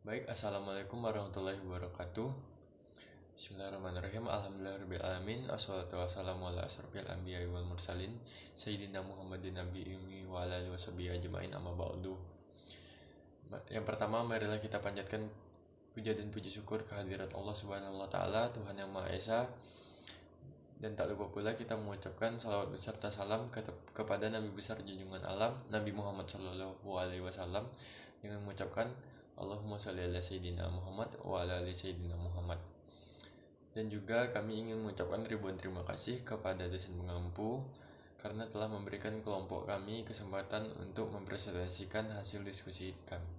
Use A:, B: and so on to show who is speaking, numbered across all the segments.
A: Baik, Assalamualaikum warahmatullahi wabarakatuh. Bismillahirrahmanirrahim. Alhamdulillahirrahmanirrahim. Assalatu wassalamu ala asrofil anbiya wal mursalin Sayyidina Muhammadin nabi'imi wa ala alihi washabihi ajma'in amma ba'du. Yang pertama, marilah kita panjatkan puja dan puji syukur kehadirat Allah Subhanahu wa taala, Tuhan yang Maha Esa. Dan tak lupa pula kita mengucapkan salawat beserta salam kepada Nabi besar junjungan alam Nabi Muhammad sallallahu alaihi wasallam dengan mengucapkan Allahumma sholli ala sayyidina Muhammad wa ala ali sayyidina Muhammad. Dan juga kami ingin mengucapkan ribuan terima kasih kepada dosen pengampu karena telah memberikan kelompok kami kesempatan untuk mempresentasikan hasil diskusi kami.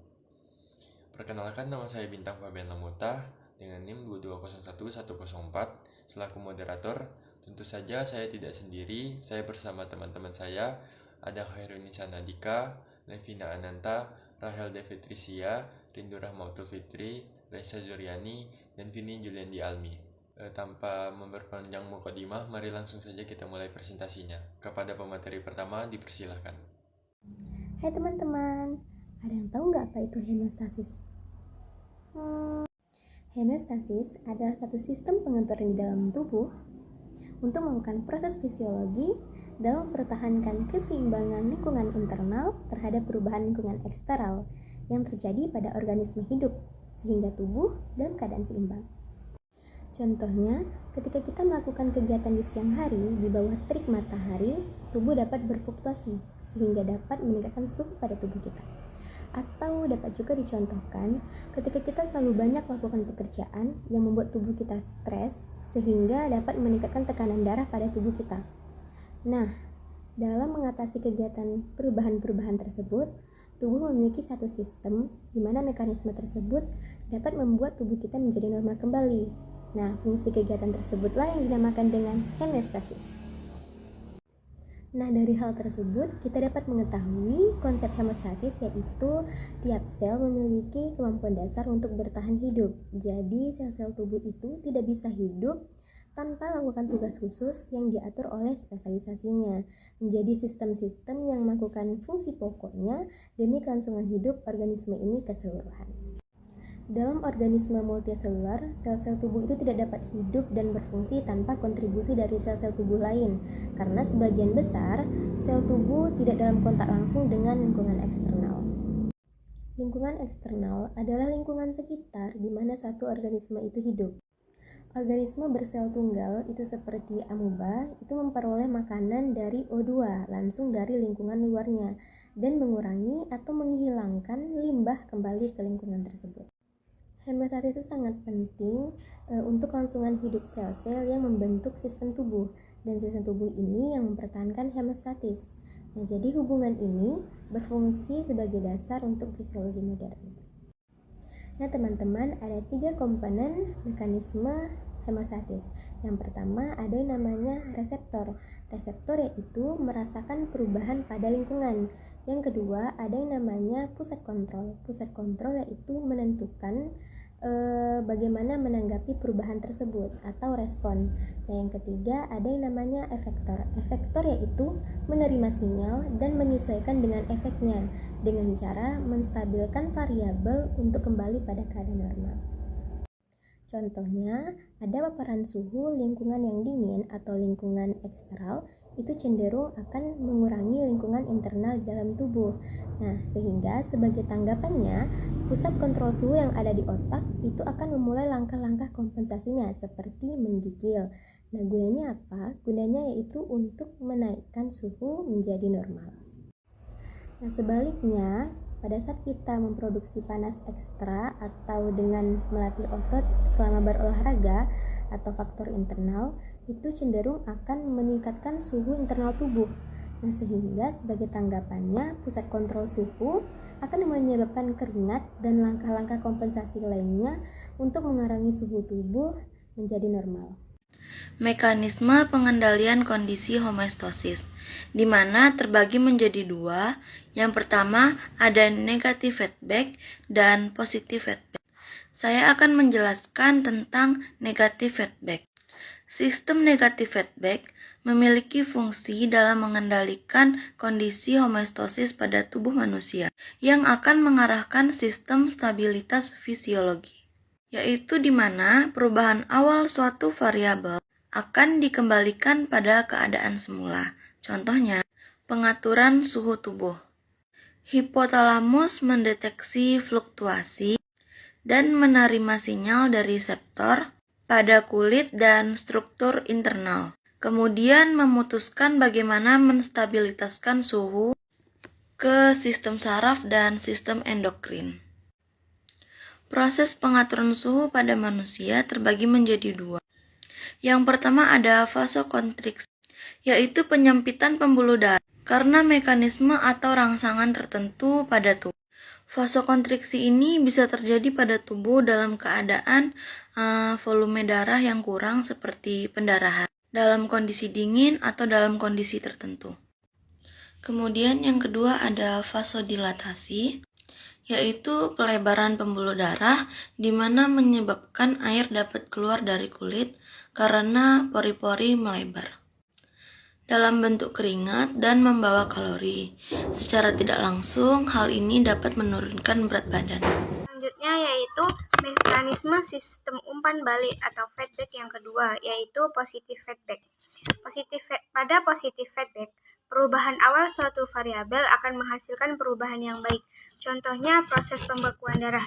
A: Perkenalkan, nama saya Bintang Fabian Lamota dengan NIM 2201104 selaku moderator. Tentu saja saya tidak sendiri, saya bersama teman-teman saya, ada Khairunisa Nadika, Levina Ananta, Rahel Devitrisia, Rindu Rahmatul Fitri, Raisa Zuriani, dan Vini Juliandi Almi. Tanpa memperpanjang mukadimah, mari langsung saja kita mulai presentasinya. Kepada pemateri pertama, dipersilahkan.
B: Hai teman-teman, ada yang tahu nggak apa itu hemostasis? Hemostasis adalah satu sistem pengaturan di dalam tubuh untuk melakukan proses fisiologi dalam mempertahankan keseimbangan lingkungan internal terhadap perubahan lingkungan eksternal yang terjadi pada organisme hidup, sehingga tubuh dalam keadaan seimbang. Contohnya, ketika kita melakukan kegiatan di siang hari di bawah terik matahari, tubuh dapat berfluktuasi sehingga dapat meningkatkan suhu pada tubuh kita. Atau dapat juga dicontohkan ketika kita terlalu banyak melakukan pekerjaan yang membuat tubuh kita stres sehingga dapat meningkatkan tekanan darah pada tubuh kita. Nah, dalam mengatasi kegiatan perubahan-perubahan tersebut, tubuh memiliki satu sistem di mana mekanisme tersebut dapat membuat tubuh kita menjadi normal kembali. Nah, fungsi kegiatan tersebutlah yang dinamakan dengan hemostasis. Nah, dari hal tersebut kita dapat mengetahui konsep hemostasis, yaitu tiap sel memiliki kemampuan dasar untuk bertahan hidup. Jadi, sel-sel tubuh itu tidak bisa hidup tanpa melakukan tugas khusus yang diatur oleh spesialisasinya, menjadi sistem-sistem yang melakukan fungsi pokoknya demi kelangsungan hidup organisme ini keseluruhan. Dalam organisme multiselular, sel-sel tubuh itu tidak dapat hidup dan berfungsi tanpa kontribusi dari sel-sel tubuh lain, karena sebagian besar sel tubuh tidak dalam kontak langsung dengan lingkungan eksternal. Lingkungan eksternal adalah lingkungan sekitar di mana suatu organisme itu hidup. Organisme bersel tunggal itu seperti amuba itu memperoleh makanan dari O2 langsung dari lingkungan luarnya dan mengurangi atau menghilangkan limbah kembali ke lingkungan tersebut. Hemostasis itu sangat penting untuk kelangsungan hidup sel-sel yang membentuk sistem tubuh, dan sistem tubuh ini yang mempertahankan hemostasis. Nah, jadi hubungan ini berfungsi sebagai dasar untuk fisiologi modern. Nah, teman-teman, ada 3 komponen mekanisme hemostasis. Yang pertama ada yang namanya reseptor. Reseptor yaitu merasakan perubahan pada lingkungan. Yang kedua ada yang namanya pusat kontrol. Pusat kontrol yaitu menentukan bagaimana menanggapi perubahan tersebut atau respon. Nah, yang ketiga ada yang namanya efektor. Efektor yaitu menerima sinyal dan menyesuaikan dengan efeknya dengan cara menstabilkan variabel untuk kembali pada keadaan normal. Contohnya, ada paparan suhu lingkungan yang dingin atau lingkungan eksternal itu cenderung akan mengurangi lingkungan internal di dalam tubuh. Nah, sehingga sebagai tanggapannya, pusat kontrol suhu yang ada di otak itu akan memulai langkah-langkah kompensasinya seperti menggigil. Nah, gunanya apa? Gunanya yaitu untuk menaikkan suhu menjadi normal. Nah, sebaliknya, pada saat kita memproduksi panas ekstra atau dengan melatih otot selama berolahraga atau faktor internal, itu cenderung akan meningkatkan suhu internal tubuh. Nah, sehingga sebagai tanggapannya, pusat kontrol suhu akan menyebabkan keringat dan langkah-langkah kompensasi lainnya untuk mengurangi suhu tubuh menjadi normal.
C: Mekanisme pengendalian kondisi homeostasis, di mana terbagi menjadi 2. Yang pertama ada negative feedback dan positive feedback. Saya akan menjelaskan tentang negative feedback. Sistem negative feedback memiliki fungsi dalam mengendalikan kondisi homeostasis pada tubuh manusia yang akan mengarahkan sistem stabilitas fisiologi, yaitu di mana perubahan awal suatu variabel akan dikembalikan pada keadaan semula. Contohnya, pengaturan suhu tubuh. Hipotalamus mendeteksi fluktuasi dan menerima sinyal dari reseptor pada kulit dan struktur internal. Kemudian memutuskan bagaimana menstabilitaskan suhu ke sistem saraf dan sistem endokrin. Proses pengaturan suhu pada manusia terbagi menjadi dua. Yang pertama ada vasokonstriksi, yaitu penyempitan pembuluh darah karena mekanisme atau rangsangan tertentu pada tubuh. Vasokonstriksi ini bisa terjadi pada tubuh dalam keadaan volume darah yang kurang seperti pendarahan, dalam kondisi dingin atau dalam kondisi tertentu. Kemudian yang kedua ada vasodilatasi, yaitu pelebaran pembuluh darah di mana menyebabkan air dapat keluar dari kulit karena pori-pori melebar dalam bentuk keringat dan membawa kalori. Secara tidak langsung, hal ini dapat menurunkan berat badan.
D: Selanjutnya yaitu mekanisme sistem umpan balik atau feedback yang kedua, yaitu positive feedback. Pada positive feedback, perubahan awal suatu variabel akan menghasilkan perubahan yang baik. Contohnya proses pembekuan darah.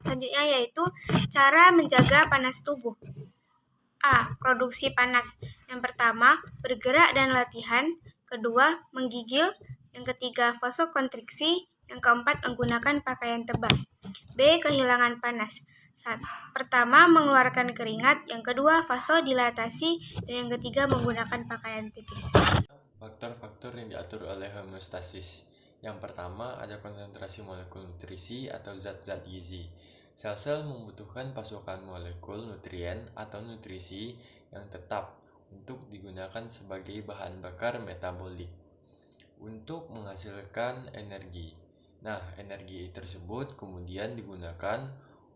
D: Selanjutnya yaitu cara menjaga panas tubuh. A. Produksi panas. Yang pertama, bergerak dan latihan. Kedua, menggigil. Yang ketiga, vasokonstriksi. Yang keempat, menggunakan pakaian tebal. B. Kehilangan panas. Pertama, mengeluarkan keringat. Yang kedua, vasodilatasi. Dan yang ketiga, menggunakan pakaian tipis.
A: Faktor-faktor yang diatur oleh homeostasis. Yang pertama, ada konsentrasi molekul nutrisi atau zat-zat gizi. Sel-sel membutuhkan pasokan molekul nutrien atau nutrisi yang tetap untuk digunakan sebagai bahan bakar metabolik untuk menghasilkan energi. Nah, energi tersebut kemudian digunakan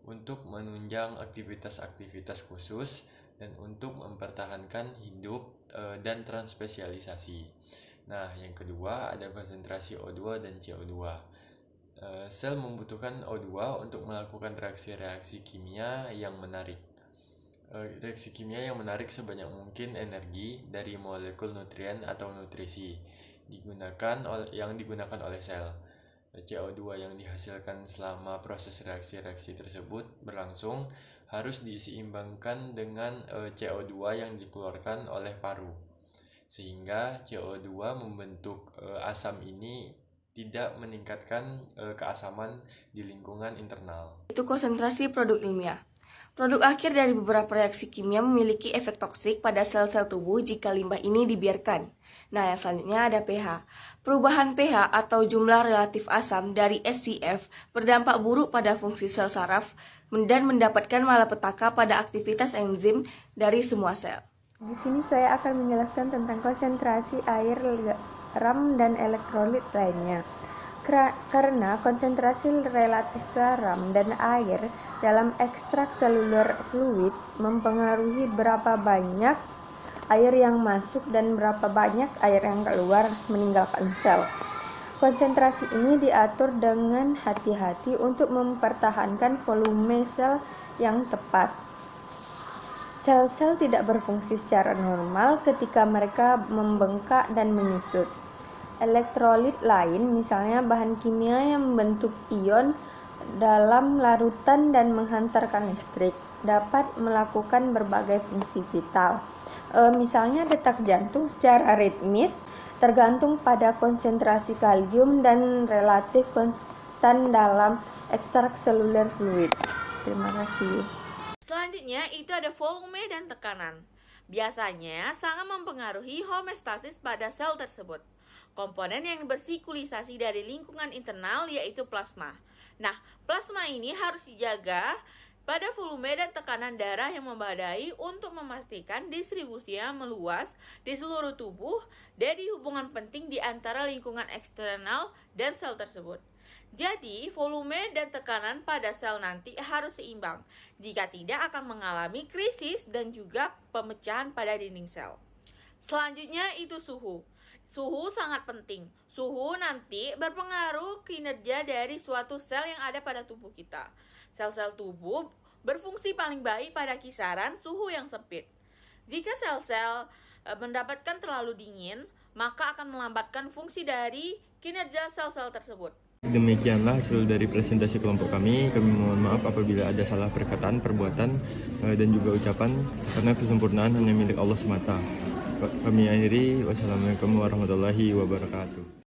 A: untuk menunjang aktivitas-aktivitas khusus dan untuk mempertahankan hidup dan transspesialisasi. Nah, yang kedua ada konsentrasi O2 dan CO2. Sel membutuhkan O2 untuk melakukan reaksi-reaksi kimia yang menarik. Reaksi kimia yang menarik sebanyak mungkin energi dari molekul nutrien atau nutrisi yang digunakan oleh sel. CO2 yang dihasilkan selama proses reaksi-reaksi tersebut berlangsung harus diseimbangkan dengan CO2 yang dikeluarkan oleh paru, sehingga CO2 membentuk asam ini tidak meningkatkan keasaman di lingkungan internal.
E: Itu konsentrasi produk ilmiah. Produk akhir dari beberapa reaksi kimia memiliki efek toksik pada sel-sel tubuh jika limbah ini dibiarkan. Nah, yang selanjutnya ada pH. Perubahan pH atau jumlah relatif asam dari SCF berdampak buruk pada fungsi sel saraf dan mendapatkan malapetaka pada aktivitas enzim dari semua sel.
F: Di sini saya akan menjelaskan tentang konsentrasi air, garam, dan elektrolit lainnya. Karena konsentrasi relatif garam dan air dalam ekstrak seluler fluid mempengaruhi berapa banyak air yang masuk dan berapa banyak air yang keluar meninggalkan sel. Konsentrasi ini diatur dengan hati-hati untuk mempertahankan volume sel yang tepat. Sel-sel tidak berfungsi secara normal ketika mereka membengkak dan menyusut. Elektrolit lain, misalnya bahan kimia yang membentuk ion dalam larutan dan menghantarkan listrik, dapat melakukan berbagai fungsi vital. Misalnya detak jantung secara ritmis tergantung pada konsentrasi kalium dan relatif konstan dalam ekstrak seluler fluid. Terima kasih.
G: Selanjutnya itu ada volume dan tekanan. Biasanya sangat mempengaruhi homeostasis pada sel tersebut. Komponen yang bersirkulasi dari lingkungan internal yaitu plasma. Nah, plasma ini harus dijaga pada volume dan tekanan darah yang memadai untuk memastikan distribusinya meluas di seluruh tubuh dari hubungan penting di antara lingkungan eksternal dan sel tersebut. Jadi, volume dan tekanan pada sel nanti harus seimbang. Jika tidak akan mengalami krisis dan juga pemecahan pada dinding sel. Selanjutnya itu suhu. Suhu sangat penting. Suhu nanti berpengaruh kinerja dari suatu sel yang ada pada tubuh kita. Sel-sel tubuh berfungsi paling baik pada kisaran suhu yang sempit. Jika sel-sel mendapatkan terlalu dingin, maka akan melambatkan fungsi dari kinerja sel-sel tersebut.
A: Demikianlah hasil dari presentasi kelompok kami. Kami mohon maaf apabila ada salah perkataan, perbuatan, dan juga ucapan, karena kesempurnaan hanya milik Allah semata. Kami akhiri, wassalamualaikum warahmatullahi wabarakatuh.